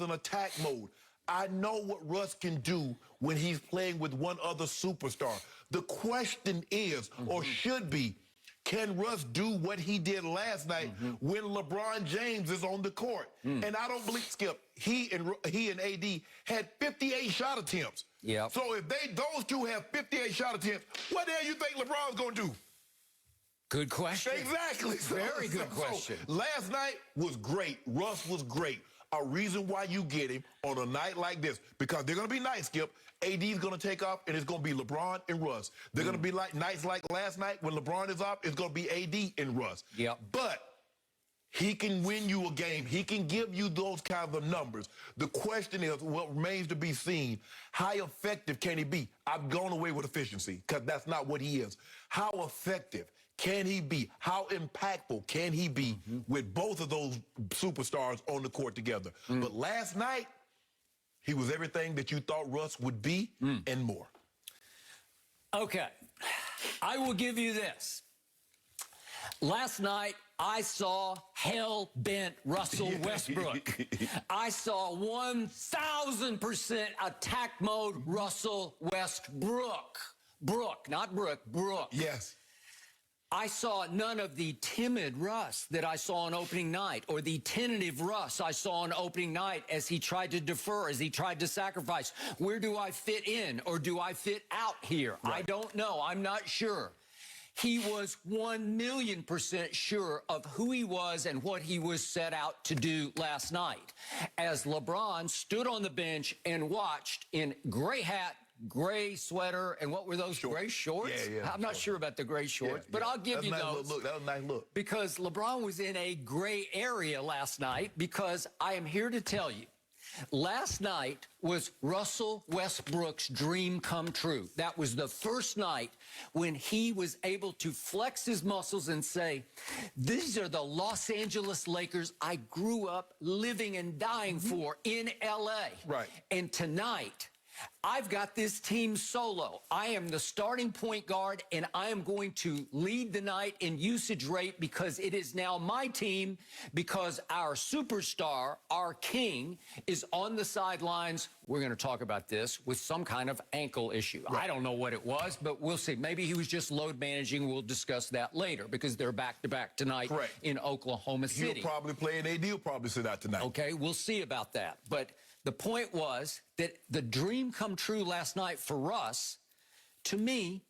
was in attack mode. I know what Russ can do when he's playing with one other superstar. The question is, or should be, can Russ do what he did last night when LeBron James is on the court? And I don't believe, Skip, he and AD had 58 shot attempts. Yep. So if those two have 58 shot attempts, what the hell you think LeBron's going to do? Good question. Exactly. Very good question. So last night was great. Russ was great. A reason why you get him on a night like this, because they're going to be nights, Skip. AD's going to take off, and it's going to be LeBron and Russ. They're going to be like nights like last night when LeBron is off, it's going to be AD and Russ. Yep. But he can win you a game. He can give you those kinds of numbers. The question is, what remains to be seen, how effective can he be? I've gone away with efficiency, because that's not what he is. How effective can he be? How impactful can he be with both of those superstars on the court together? But last night, he was everything that you thought Russ would be and more. Okay, I will give you this. Last night, I saw hell-bent Russell Westbrook. I saw 1,000% attack mode Russell Westbrook. Brook, not Brook, Brook. Yes. I saw none of the timid Russ that I saw on opening night, or the tentative Russ I saw on opening night as he tried to defer, as he tried to sacrifice. Where do I fit in, or do I fit out here? Right. I don't know. I'm not sure. He was 1,000,000% sure of who he was and what he was set out to do last night. As LeBron stood on the bench and watched in gray hat, gray sweater, and what were those, gray shorts? Yeah. I'm not sure about the gray shorts, but I'll give you those. That was a nice look. Because LeBron was in a gray area last night, because I am here to tell you, last night was Russell Westbrook's dream come true. That was the first night when he was able to flex his muscles and say, these are the Los Angeles Lakers I grew up living and dying for in L.A. Right. And tonight, I've got this team solo. I am the starting point guard, and I am going to lead the night in usage rate, because it is now my team, because our superstar, our king, is on the sidelines. We're going to talk about this with some kind of ankle issue. Right. I don't know what it was, but we'll see. Maybe he was just load managing. We'll discuss that later, because they're back-to-back tonight in Oklahoma City. He'll probably play, and AD will probably sit out tonight. Okay, we'll see about that. But the point was that the dream come true last night for Russ, to me,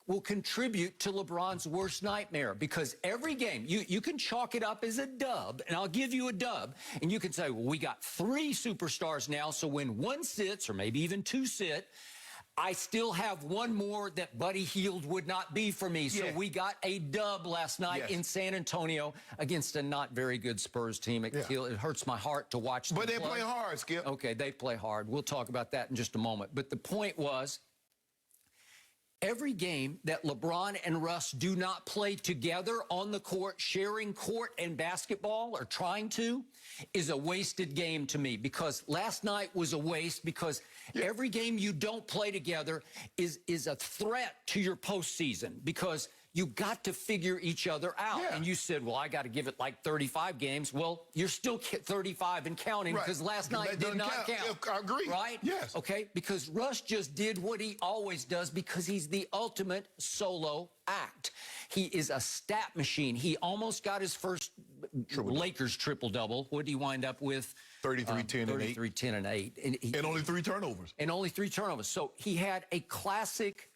will contribute to LeBron's worst nightmare, because every game, you can chalk it up as a dub, and I'll give you a dub, and you can say, well, we got 3 superstars now, so when one sits, or maybe even 2 sit, I still have one more that Buddy Hield would not be for me. So we got a dub last night in San Antonio against a not very good Spurs team. It hurts my heart to watch them But they play hard, Skip. Okay, they play hard. We'll talk about that in just a moment. But the point was, every game that LeBron and Russ do not play together on the court, sharing court and basketball, or trying to, is a wasted game to me, because last night was a waste, because every game you don't play together is a threat to your postseason, because you got to figure each other out. And you said, well, I got to give it like 35 games. Well, you're still 35 and counting, because last night did not count. I agree. Right? Yes. Okay, because Russ just did what he always does, because he's the ultimate solo act. He is a stat machine. He almost got his first Lakers triple-double. What did he wind up with? 33, 10, and 8. 33, 10, and 8. And only 3 turnovers. And only 3 turnovers. So he had a classic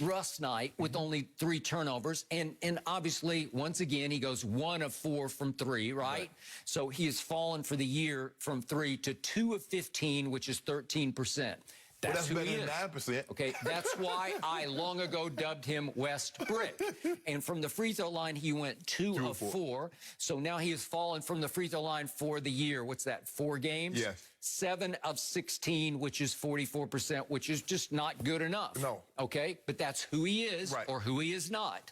Russ night with only 3 turnovers. And obviously, once again, he goes 1 of 4 from 3, right? So he has fallen for the year from 3 to 2 of 15, which is 13%. That's who better he than is. 9%. Okay, that's why I long ago dubbed him West Brick. And from the free throw line, he went 2 of 4. So now he has fallen from the free throw line for the year. What's that, 4 games? Yes. 7 of 16, which is 44%, which is just not good enough. No. Okay, but that's who he is or who he is not.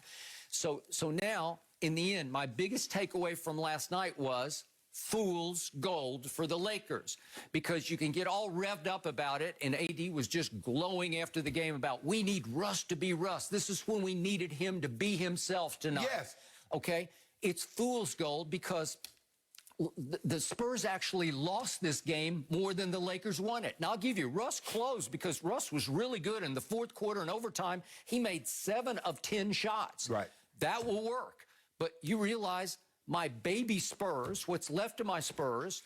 So now, in the end, my biggest takeaway from last night was fool's gold for the Lakers, because you can get all revved up about it, and AD was just glowing after the game about, we need Russ to be Russ. This is when we needed him to be himself tonight. Yes. Okay? It's fool's gold, because the Spurs actually lost this game more than the Lakers won it. Now, I'll give you, Russ closed because Russ was really good in the fourth quarter and overtime. He made 7 of 10 shots. Right. That will work. But you realize my baby Spurs, what's left of my Spurs,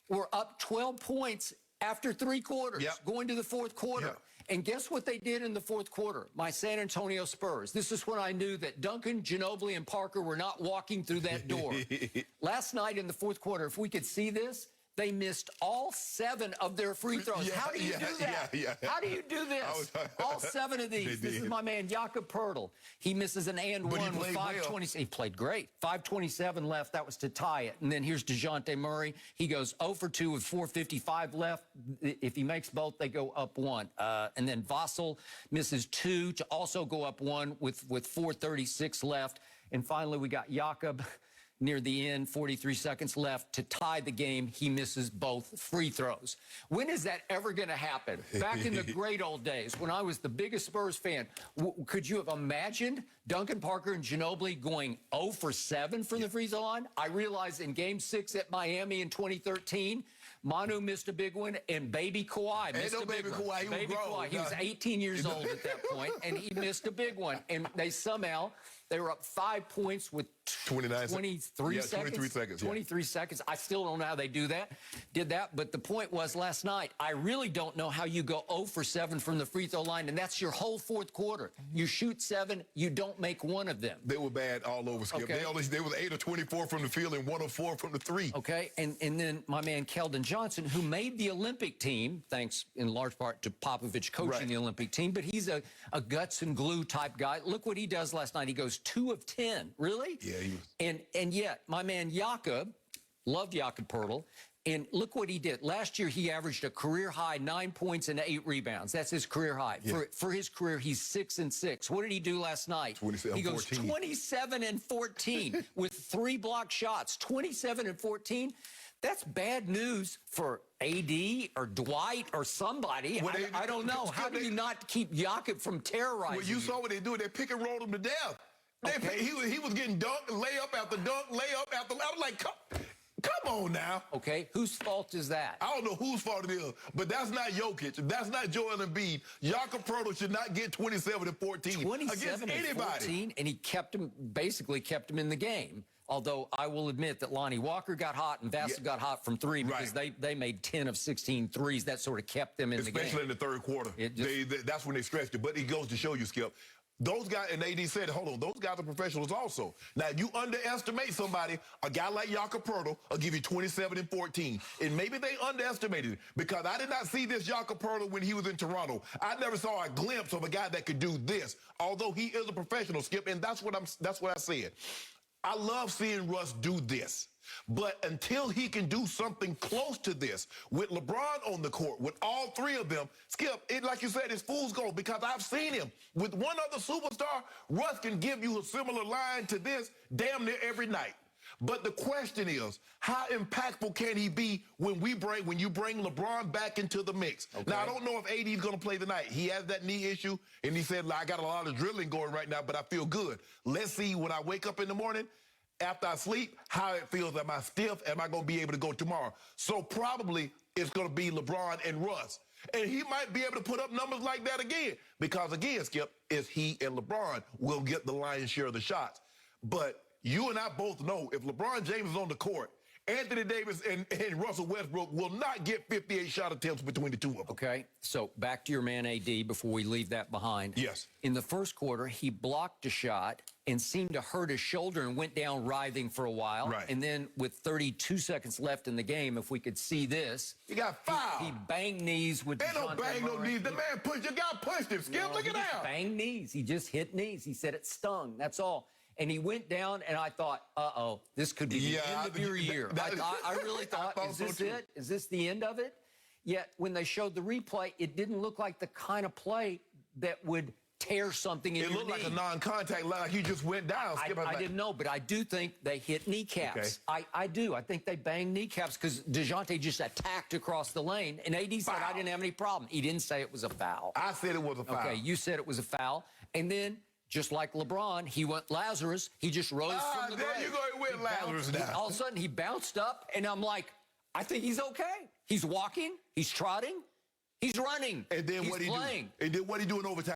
were up 12 points after 3 quarters, going to the fourth quarter. And guess what they did in the fourth quarter? My San Antonio Spurs. This is when I knew that Duncan, Ginobili, and Parker were not walking through that door. Last night in the fourth quarter, if we could see this, they missed all 7 of their free throws. How do you do that? How do you do this? All 7 of these. This is my man, Jakob Poeltl. He misses an and one with 5:20. He played great. 5:27 left. That was to tie it. And then here's DeJounte Murray. He goes 0 for 2 with 4:55 left. If he makes both, they go up 1. And then Vassell misses 2 to also go up 1 with 4:36 left. And finally, we got Jakob near the end, 43 seconds left to tie the game. He misses both free throws. When is that ever going to happen? Back in the great old days, when I was the biggest Spurs fan, could you have imagined Duncan, Parker, and Ginobili going 0 for 7 from the free throw line? I realized in Game 6 at Miami in 2013, Manu missed a big one, and baby Kawhi missed a big one. Baby Kawhi, he was 18 years old at that point, and he missed a big one. And they were up 5 points with 23 seconds. 23 seconds. I still don't know how they did that. But the point was last night, I really don't know how you go 0 for 7 from the free throw line, and that's your whole fourth quarter. You shoot 7, you don't make 1 of them. They were bad all over, Skip. Okay. They was 8 of 24 from the field and 1 of 4 from the 3. Okay, and then my man Keldon Johnson, who made the Olympic team, thanks in large part to Popovich coaching the Olympic team, but he's a guts and glue type guy. Look what he does last night. He goes 2 of 10. Really? Yeah, he was. And yet, my man Jakob, loved Jakob Poeltl, and look what he did. Last year, he averaged a career-high 9 points and 8 rebounds. That's his career high. Yeah. For his career, he's 6 and 6. What did he do last night? 27, he goes 14. 27 and 14 with 3 blocked shots. 27 and 14. That's bad news for AD or Dwight or somebody. I don't know. How do you not keep Jakob from terrorizing? Well, you saw what they do. They pick and rolled him to death. Okay. He was getting dunked, layup after dunk, layup after. I was like, come on now. Okay, whose fault is that? I don't know whose fault it is, but that's not Jokic. That's not Joel Embiid. Jakob Poeltl should not get 27 and 14 against anybody. 14, and he basically kept him in the game. Although I will admit that Lonnie Walker got hot and Vassell got hot from 3 because they made 10 of 16 threes. That sort of kept them in the game. Especially in the third quarter. That's when they stretched it. But it goes to show you, Skip, those guys, and AD said, hold on, those guys are professionals also. Now, if you underestimate somebody, a guy like Jakob Poeltl will give you 27 and 14. And maybe they underestimated it because I did not see this Jakob Poeltl when he was in Toronto. I never saw a glimpse of a guy that could do this, although he is a professional, Skip, and that's what I said. I love seeing Russ do this. But until he can do something close to this, with LeBron on the court, with all 3 of them, Skip, like you said, it's fool's gold because I've seen him. With one other superstar, Russ can give you a similar line to this damn near every night. But the question is, how impactful can he be when you bring LeBron back into the mix? Okay. Now, I don't know if AD is going to play tonight. He has that knee issue, and he said, I got a lot of drilling going right now, but I feel good. Let's see when I wake up in the morning, after I sleep, how it feels. Am I stiff? Am I going to be able to go tomorrow? So probably it's going to be LeBron and Russ. And he might be able to put up numbers like that again. Because again, Skip, is he and LeBron will get the lion's share of the shots. But you and I both know if LeBron James is on the court, Anthony Davis and Russell Westbrook will not get 58 shot attempts between the 2 of them. Okay, so back to your man AD before we leave that behind. Yes. In the first quarter, he blocked a shot and seemed to hurt his shoulder and went down writhing for a while. Right. And then with 32 seconds left in the game, if we could see this. He got fouled. He banged knees with Ain't no bang no knees. The man pushed. The guy pushed him. Skip, look at that. Banged knees. He just hit knees. He said it stung. That's all. And he went down, and I thought, uh-oh, this could be the end of your year. I really thought, is this it? Is this the end of it? Yet, when they showed the replay, it didn't look like the kind of play that would tear something in your knee. It looked like a non-contact, like he just went down. I didn't know, but I do think they hit kneecaps. Okay. I do. I think they banged kneecaps because DeJounte just attacked across the lane, and AD said, I didn't have any problem. He didn't say it was a foul. I said it was a foul. Okay, you said it was a foul. And then just like LeBron, he went Lazarus. He just rose from the there grave. you go. He went Lazarus now. All of a sudden, he bounced up, and I'm like, I think he's okay. He's walking. He's trotting. He's running. And then he's what he playing. do? And then what he do in overtime?